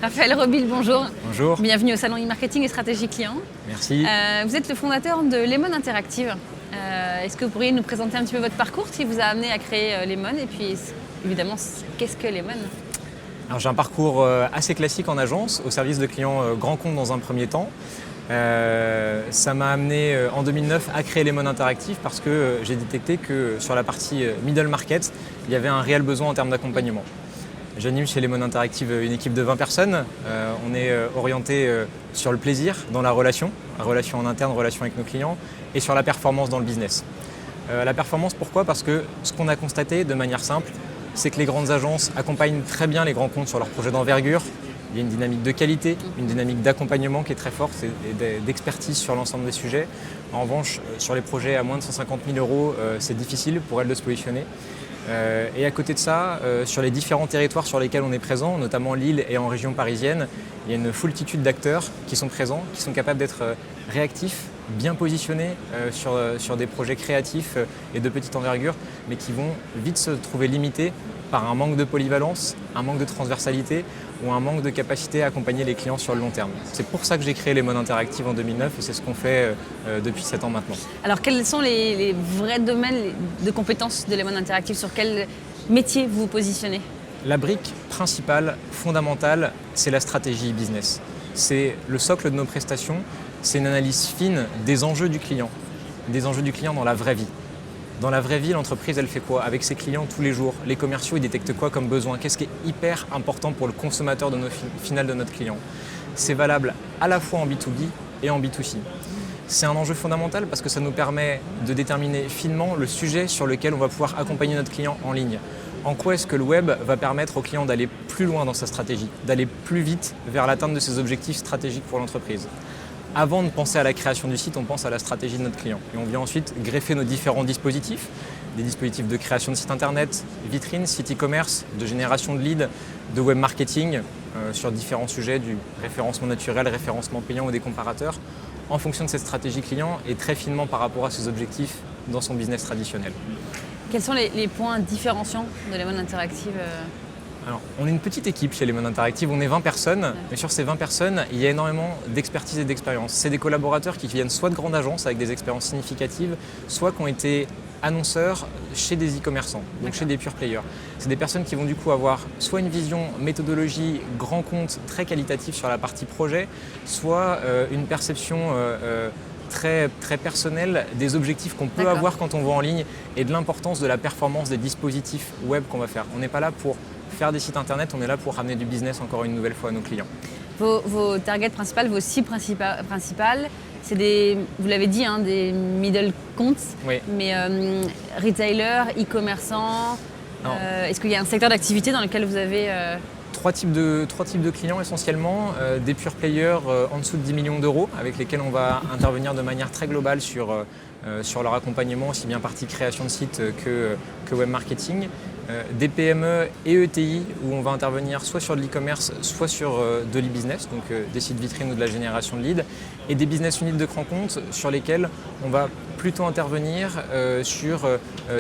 Raphaël Robil, bonjour. Bonjour. Bienvenue au salon e-marketing et stratégie client. Merci. Vous êtes le fondateur de Lemon Interactive. Est-ce que vous pourriez nous présenter un petit peu votre parcours, ce qui vous a amené à créer Lemon et puis évidemment, qu'est-ce que Lemon? Alors, j'ai un parcours assez classique en agence, au service de clients grands comptes dans un premier temps. Ça m'a amené en 2009 à créer Lemon Interactive parce que j'ai détecté que sur la partie middle market, il y avait un réel besoin en termes d'accompagnement. J'anime chez Lemon Interactive une équipe de 20 personnes. On est orienté sur le plaisir dans la relation en interne, relation avec nos clients, et sur la performance dans le business. La performance, pourquoi? Parce que ce qu'on a constaté de manière simple, c'est que les grandes agences accompagnent très bien les grands comptes sur leurs projets d'envergure. Il y a une dynamique de qualité, une dynamique d'accompagnement qui est très forte et d'expertise sur l'ensemble des sujets. En revanche, sur les projets à moins de 150 000 €, c'est difficile pour elles de se positionner. Et à côté de ça, sur les différents territoires sur lesquels on est présent, notamment Lille et en région parisienne, il y a une foultitude d'acteurs qui sont présents, qui sont capables d'être réactifs, bien positionnés sur des projets créatifs et de petite envergure, mais qui vont vite se trouver limités par un manque de polyvalence, un manque de transversalité ou un manque de capacité à accompagner les clients sur le long terme. C'est pour ça que j'ai créé Lemon Interactive en 2009 et c'est ce qu'on fait depuis 7 ans maintenant. Alors quels sont les vrais domaines de compétences de Lemon Interactive? Sur quel métier vous vous positionnez? La brique principale, fondamentale, c'est la stratégie business. C'est le socle de nos prestations, c'est une analyse fine des enjeux du client dans la vraie vie. Dans la vraie vie, l'entreprise, elle fait quoi avec ses clients tous les jours? Les commerciaux, ils détectent quoi comme besoin? Qu'est-ce qui est hyper important pour le consommateur final de notre client? C'est valable à la fois en B2B et en B2C. C'est un enjeu fondamental parce que ça nous permet de déterminer finement le sujet sur lequel on va pouvoir accompagner notre client en ligne. En quoi est-ce que le web va permettre au client d'aller plus loin dans sa stratégie, d'aller plus vite vers l'atteinte de ses objectifs stratégiques pour l'entreprise? Avant de penser à la création du site, on pense à la stratégie de notre client. Et on vient ensuite greffer nos différents dispositifs, des dispositifs de création de site internet, vitrine, site e-commerce, de génération de leads, de web marketing, sur différents sujets, du référencement naturel, référencement payant ou des comparateurs, en fonction de cette stratégie client et très finement par rapport à ses objectifs dans son business traditionnel. Quels sont les points différenciants de Lemon Interactive? Alors, on est une petite équipe chez Lemon Interactive, on est 20 personnes, mais sur ces 20 personnes, il y a énormément d'expertise et d'expérience. C'est des collaborateurs qui viennent soit de grandes agences avec des expériences significatives, soit qui ont été annonceurs chez des e-commerçants, donc chez des pure players. C'est des personnes qui vont du coup avoir soit une vision méthodologie grand compte très qualitative sur la partie projet, soit une perception très personnelle des objectifs qu'on peut avoir quand on va en ligne et de l'importance de la performance des dispositifs web qu'on va faire. On n'est pas là pour faire des sites internet, on est là pour ramener du business encore une nouvelle fois à nos clients. Vos targets principales, vos cibles principales, c'est des, vous l'avez dit, des middle comptes, oui. Mais retailers, e-commerçants, est-ce qu'il y a un secteur d'activité dans lequel vous avez… Trois types de clients essentiellement, des pure players en dessous de 10 millions d'euros avec lesquels on va intervenir de manière très globale sur leur accompagnement, aussi bien partie création de site que web marketing. Des PME et ETI où on va intervenir soit sur de l'e-commerce, soit sur de l'e-business, donc des sites vitrines ou de la génération de leads, et des business units de grands comptes sur lesquels on va plutôt intervenir sur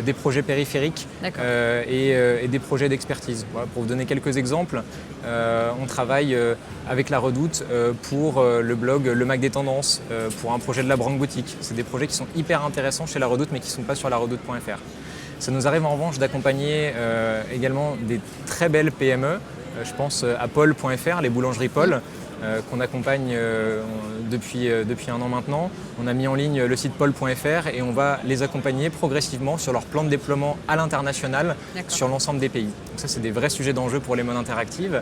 des projets périphériques et des projets d'expertise. Voilà, pour vous donner quelques exemples, on travaille avec La Redoute pour le blog Le Mac des Tendances, pour un projet de la Brand Boutique. C'est des projets qui sont hyper intéressants chez La Redoute mais qui ne sont pas sur laredoute.fr. Ça nous arrive en revanche d'accompagner également des très belles PME. Je pense à Paul.fr, les boulangeries Paul, qu'on accompagne depuis 1 an maintenant. On a mis en ligne le site Paul.fr et on va les accompagner progressivement sur leur plan de déploiement à l'international sur l'ensemble des pays. Donc ça, c'est des vrais sujets d'enjeu pour Lemon Interactive.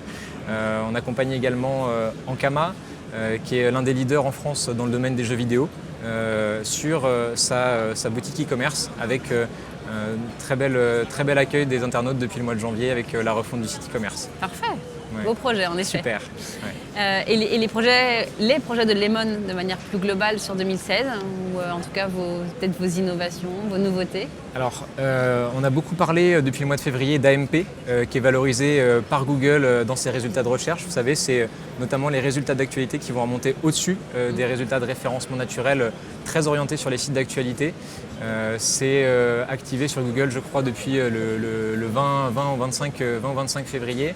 On accompagne également Ankama, qui est l'un des leaders en France dans le domaine des jeux vidéo, sur sa boutique e-commerce avec très bel accueil des internautes depuis le mois de janvier avec la refonte du site e-commerce. Parfait, ouais. Beau projet en effet. Super. Ouais. Et les projets de Lemon de manière plus globale sur 2016, ou en tout cas peut-être vos innovations, vos nouveautés? Alors, on a beaucoup parlé depuis le mois de février d'AMP, qui est valorisé par Google dans ses résultats de recherche. Vous savez, c'est notamment les résultats d'actualité qui vont remonter au-dessus des résultats de référencement naturel très orientés sur les sites d'actualité. C'est activé sur Google, je crois, depuis le 20 au 25 février.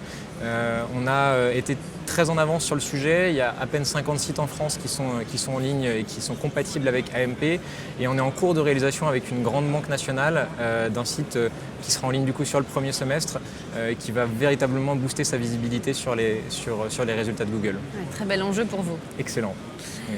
On a été très en avance sur le sujet. Il y a à peine 50 sites en France qui sont en ligne et qui sont compatibles avec AMP. Et on est en cours de réalisation avec une grande banque nationale d'un site qui sera en ligne du coup sur le premier semestre, qui va véritablement booster sa visibilité sur les résultats de Google. Ouais, très bel enjeu pour vous. Excellent. Oui.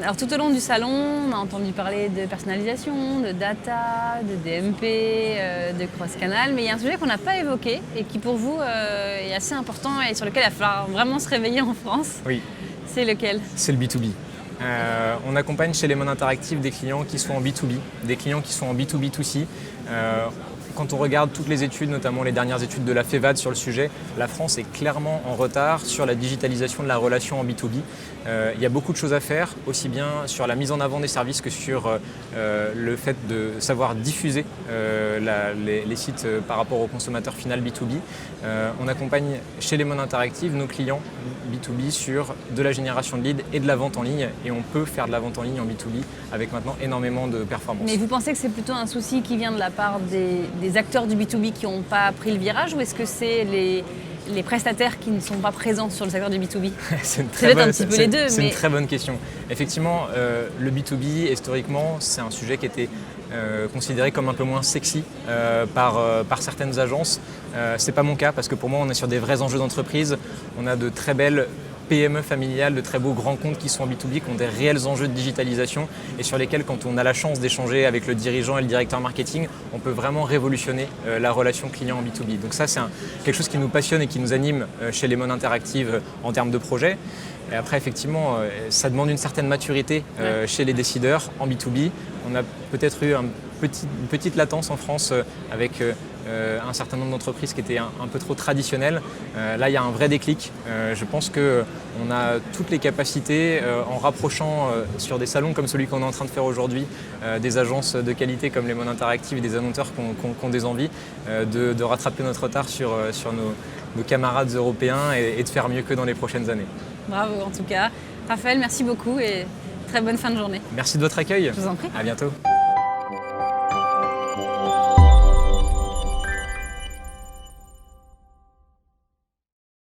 Alors tout au long du salon, on a entendu parler de personnalisation, de data, de DMP, de cross-canal, mais il y a un sujet qu'on n'a pas évoqué et qui pour vous est assez important et sur lequel il va falloir vraiment se réveiller en France. Oui. C'est lequel? C'est le B2B. On accompagne chez Lemon Interactive des clients qui sont en B2B, des clients qui sont en B2B2C. Quand on regarde toutes les études, notamment les dernières études de la FEVAD sur le sujet, la France est clairement en retard sur la digitalisation de la relation en B2B. Il y a beaucoup de choses à faire, aussi bien sur la mise en avant des services que sur le fait de savoir diffuser les sites par rapport au consommateur final B2B. On accompagne chez Lemon Interactive nos clients B2B sur de la génération de leads et de la vente en ligne. Et on peut faire de la vente en ligne en B2B avec maintenant énormément de performances. Mais vous pensez que c'est plutôt un souci qui vient de la part des acteurs du B2B qui n'ont pas pris le virage, ou est-ce que c'est les prestataires qui ne sont pas présents sur le secteur du B2B? C'est une très bonne question. Effectivement, le B2B, historiquement, c'est un sujet qui était considéré comme un peu moins sexy par certaines agences. C'est pas mon cas parce que pour moi, on est sur des vrais enjeux d'entreprise. On a de très belles PME familiales, de très beaux grands comptes qui sont en B2B, qui ont des réels enjeux de digitalisation et sur lesquels, quand on a la chance d'échanger avec le dirigeant et le directeur marketing, on peut vraiment révolutionner la relation client en B2B. Donc ça, c'est quelque chose qui nous passionne et qui nous anime chez Lemon Interactive en termes de projet. Et après, effectivement, ça demande une certaine maturité chez les décideurs en B2B. On a peut-être eu une petite latence en France avec un certain nombre d'entreprises qui étaient un peu trop traditionnelles. Là, il y a un vrai déclic. Je pense qu'on a toutes les capacités, en rapprochant sur des salons comme celui qu'on est en train de faire aujourd'hui, des agences de qualité comme Lemon Interactive et des annonceurs qui ont des envies, de rattraper notre retard sur nos camarades européens et de faire mieux que dans les prochaines années. Bravo en tout cas. Raphaël, merci beaucoup et très bonne fin de journée. Merci de votre accueil. Je vous en prie. À bientôt.